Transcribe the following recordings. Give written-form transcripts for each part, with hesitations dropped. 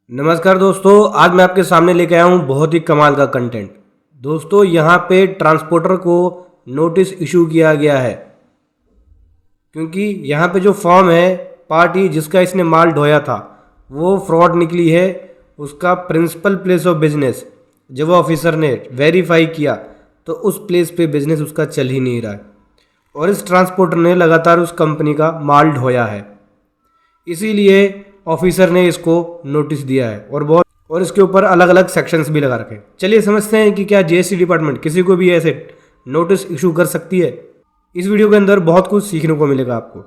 नमस्कार दोस्तों, आज मैं आपके सामने लेके आया हूँ बहुत ही कमाल का कंटेंट। दोस्तों यहाँ पे ट्रांसपोर्टर को नोटिस इशू किया गया है क्योंकि यहाँ पे जो फॉर्म है, पार्टी जिसका इसने माल ढोया था वो फ्रॉड निकली है। उसका प्रिंसिपल प्लेस ऑफ बिजनेस जब ऑफिसर ने वेरीफाई किया तो उस प्लेस पे बिजनेस उसका चल ही नहीं रहा है और इस ट्रांसपोर्टर ने लगातार उस कंपनी का माल ढोया है। इसीलिए ऑफिसर ने इसको नोटिस दिया है और इसके ऊपर अलग अलग सेक्शंस भी लगा रखे हैं। चलिए समझते हैं कि क्या जीएसटी डिपार्टमेंट किसी को भी ऐसे नोटिस इशू कर सकती है। इस वीडियो के अंदर बहुत कुछ सीखने को मिलेगा आपको,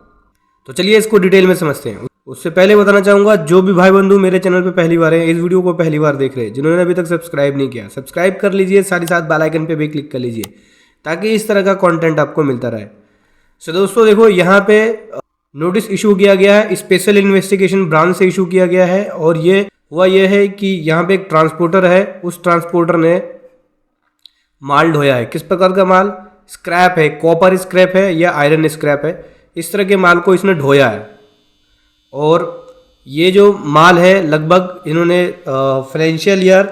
तो चलिए इसको डिटेल में समझते हैं। उससे पहले बताना चाहूँगा, जो भी भाई बंधु मेरे चैनल पर पहली बार है, इस वीडियो को पहली बार देख रहे हैं, जिन्होंने अभी तक सब्सक्राइब नहीं किया, सब्सक्राइब कर लीजिए, साथ ही साथ बेल आइकन पे भी क्लिक कर लीजिए ताकि इस तरह का कंटेंट आपको मिलता रहे। सो दोस्तों देखो, यहाँ पे नोटिस इशू किया गया है, स्पेशल इन्वेस्टिगेशन ब्रांच से इशू किया गया है। और ये हुआ ये है कि यहाँ पे एक ट्रांसपोर्टर है, उस ट्रांसपोर्टर ने माल ढोया है। किस प्रकार का माल? स्क्रैप है, कॉपर स्क्रैप है या आयरन स्क्रैप है, इस तरह के माल को इसने ढोया है। और ये जो माल है लगभग इन्होंने फाइनेंशियल ईयर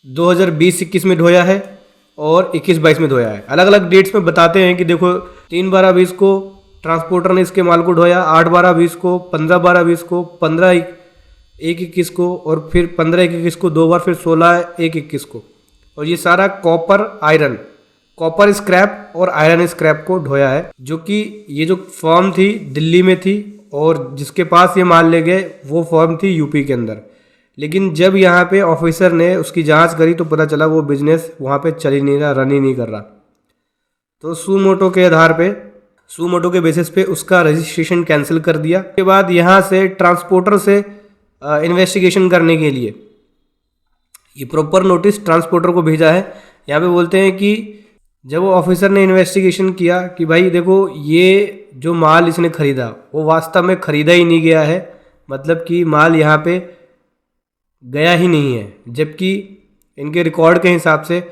2020-21 में ढोया है और 21-22 में ढोया है। अलग अलग डेट्स में बताते हैं कि देखो 3/12/20 को ट्रांसपोर्टर ने इसके माल को ढोया, 8/12/20 को, 15/12/20 को, 15/1/21 को और फिर 15/1/21 को दो बार, फिर 16/1/21 को। और ये सारा कॉपर स्क्रैप और आयरन स्क्रैप को ढोया है, जो कि ये जो फर्म थी दिल्ली में थी और जिसके पास ये माल ले गए वो फर्म थी यूपी के अंदर। लेकिन जब यहाँ पे ऑफिसर ने उसकी जांच करी तो पता चला वो बिजनेस वहाँ पे चल ही नहीं रहा, रन ही नहीं कर रहा। तो सुमोटो के बेसिस पे उसका रजिस्ट्रेशन कैंसिल कर दिया। उसके बाद यहाँ से ट्रांसपोर्टर से इन्वेस्टिगेशन करने के लिए ये प्रॉपर नोटिस ट्रांसपोर्टर को भेजा है। यहाँ पे बोलते हैं कि जब वो ऑफिसर ने इन्वेस्टिगेशन किया कि भाई देखो, ये जो माल इसने खरीदा वो वास्तव में खरीदा ही नहीं गया है, मतलब कि माल यहाँ पे गया ही नहीं है, जबकि इनके रिकॉर्ड के हिसाब से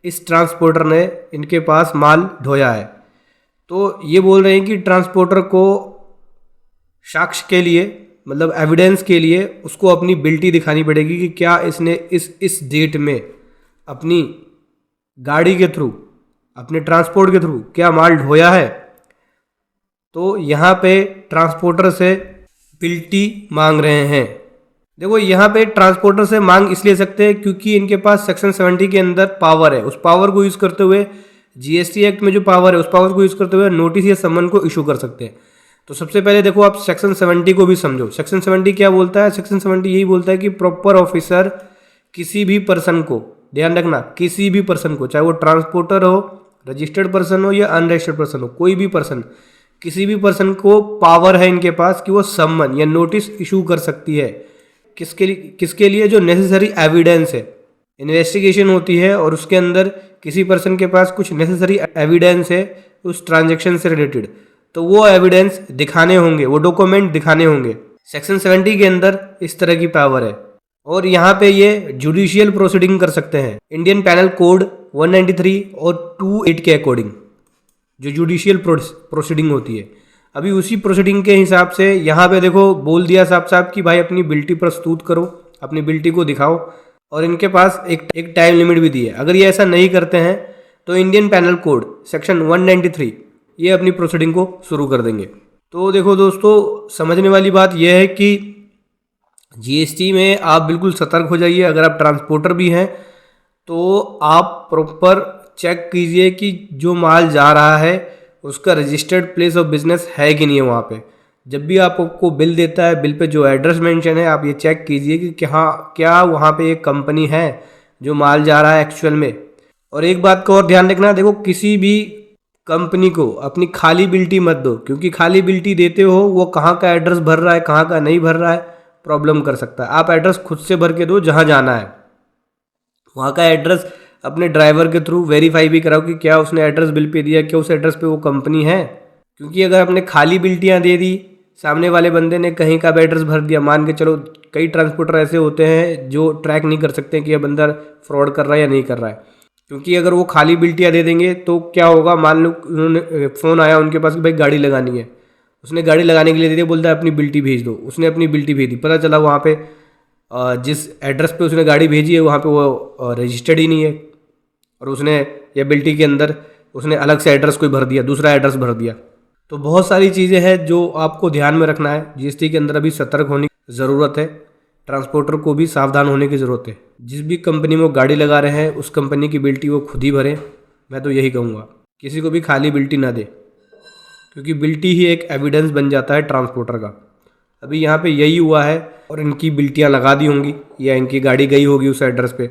इस ट्रांसपोर्टर ने इनके पास माल ढोया है। तो ये बोल रहे हैं कि ट्रांसपोर्टर को साक्ष्य के लिए, मतलब एविडेंस के लिए उसको अपनी बिल्टी दिखानी पड़ेगी कि क्या इसने इस डेट में अपनी गाड़ी के थ्रू, अपने ट्रांसपोर्ट के थ्रू क्या माल ढोया है। तो यहाँ पे ट्रांसपोर्टर से बिल्टी मांग रहे हैं। देखो यहाँ पे ट्रांसपोर्टर से मांग इसलिए सकते हैं क्योंकि इनके पास सेक्शन 70 के अंदर पावर है। उस पावर को यूज़ करते हुए, जीएसटी एक्ट में जो पावर है उस पावर को यूज़ करते हुए नोटिस या समन को इशू कर सकते हैं। तो सबसे पहले देखो आप सेक्शन 70 को भी समझो। सेक्शन 70 क्या बोलता है? सेक्शन 70 यही बोलता है कि प्रॉपर ऑफिसर किसी भी पर्सन को, ध्यान रखना, किसी भी पर्सन को, चाहे वो ट्रांसपोर्टर हो, रजिस्टर्ड पर्सन हो या अनरजिस्टर्ड पर्सन हो, कोई भी पर्सन, किसी भी पर्सन को पावर है इनके पास कि वो समन या नोटिस इशू कर सकती है। किसके लिए? जो नेसेसरी एविडेंस है। इन्वेस्टिगेशन होती है और उसके अंदर किसी पर्सन के पास कुछ नेसेसरी एविडेंस है उस ट्रांजैक्शन से रिलेटेड, तो वो एविडेंस दिखाने होंगे, वो डॉक्यूमेंट दिखाने होंगे। सेक्शन 70 के अंदर इस तरह की पावर है। और यहाँ पे ये जुडिशियल प्रोसीडिंग कर सकते हैं इंडियन पैनल कोड 193 और 28 के अकॉर्डिंग, जो जुडिशियल प्रोसीडिंग होती है। अभी उसी प्रोसीडिंग के हिसाब से यहाँ पे देखो बोल दिया साफ साफ कि भाई अपनी बिल्टी प्रस्तुत करो, अपनी बिल्टी को दिखाओ। और इनके पास एक टाइम लिमिट भी दी है। अगर ये ऐसा नहीं करते हैं तो इंडियन पैनल कोड सेक्शन 193 ये अपनी प्रोसीडिंग को शुरू कर देंगे। तो देखो दोस्तों, समझने वाली बात यह है कि जीएसटी में आप बिल्कुल सतर्क हो जाइए। अगर आप ट्रांसपोर्टर भी हैं तो आप प्रॉपर चेक कीजिए कि जो माल जा रहा है उसका रजिस्टर्ड प्लेस ऑफ बिजनेस है कि नहीं है वहाँ पे। जब भी आपको बिल देता है, बिल पे जो एड्रेस मेंशन है, आप ये चेक कीजिए कि क्या वहाँ पे एक कंपनी है जो माल जा रहा है एक्चुअल में। और एक बात का और ध्यान रखना, देखो किसी भी कंपनी को अपनी खाली बिल्टी मत दो, क्योंकि खाली बिल्टी देते हो वो कहाँ का एड्रेस भर रहा है, कहाँ का नहीं भर रहा है, प्रॉब्लम कर सकता है। आप एड्रेस खुद से भर के दो जहाँ जाना है, वहाँ का एड्रेस अपने ड्राइवर के थ्रू वेरीफाई भी कराओ कि क्या उसने एड्रेस बिल पे दिया, क्या उस एड्रेस पे वो कंपनी है। क्योंकि अगर आपने खाली बिल्टियाँ दे दी, सामने वाले बंदे ने कहीं का भी एड्रेस भर दिया, मान के चलो कई ट्रांसपोर्टर ऐसे होते हैं जो ट्रैक नहीं कर सकते कि यह बंदा फ्रॉड कर रहा है या नहीं कर रहा है। क्योंकि अगर वो खाली बिल्टियाँ दे देंगे तो क्या होगा, मान लो उन्होंने फ़ोन आया उनके पास कि भाई गाड़ी लगानी है, उसने गाड़ी लगाने के लिए दे दिया, बोलता है अपनी बिल्टी भेज दो, उसने अपनी बिल्टी भेज दी, पता चला वहाँ पे जिस एड्रेस पे उसने गाड़ी भेजी है वहाँ पे वो रजिस्टर्ड ही नहीं है, और उसने एबिलिटी के अंदर उसने अलग से एड्रेस कोई भर दिया, दूसरा एड्रेस भर दिया। तो बहुत सारी चीज़ें हैं जो आपको ध्यान में रखना है। जीएसटी के अंदर अभी सतर्क होने की ज़रूरत है, ट्रांसपोर्टर को भी सावधान होने की ज़रूरत है। जिस भी कंपनी में वो गाड़ी लगा रहे हैं उस कंपनी की बिल्टी वो खुद ही भरें। मैं तो यही कहूँगा, किसी को भी खाली बिल्टी ना दे, क्योंकि बिल्टी ही एक एविडेंस बन जाता है ट्रांसपोर्टर का। अभी यहाँ पे यही हुआ है, और इनकी बिल्टियाँ लगा दी होंगी या इनकी गाड़ी गई होगी उस एड्रेस पे,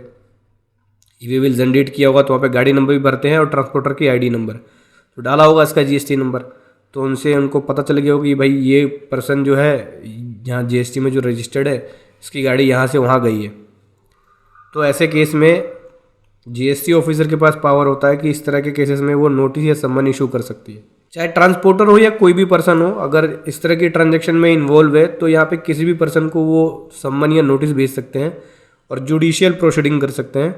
ई विल जनरेट किया होगा तो वहाँ पे गाड़ी नंबर भी भरते हैं और ट्रांसपोर्टर की आईडी नंबर तो डाला होगा इसका जीएसटी नंबर, तो उनसे उनको पता चल गया होगा कि भाई ये पर्सन जो है यहाँ जीएसटी में जो रजिस्टर्ड है इसकी गाड़ी यहाँ से वहाँ गई है। तो ऐसे केस में जीएसटी ऑफिसर के पास पावर होता है कि इस तरह के केसेस में वो नोटिस या सम्मन इशू कर सकती है। चाहे ट्रांसपोर्टर हो या कोई भी पर्सन हो, अगर इस तरह की ट्रांजैक्शन में इन्वॉल्व है तो यहाँ पे किसी भी पर्सन को वो सम्मन या नोटिस भेज सकते हैं और जुडिशियल प्रोसीडिंग कर सकते हैं।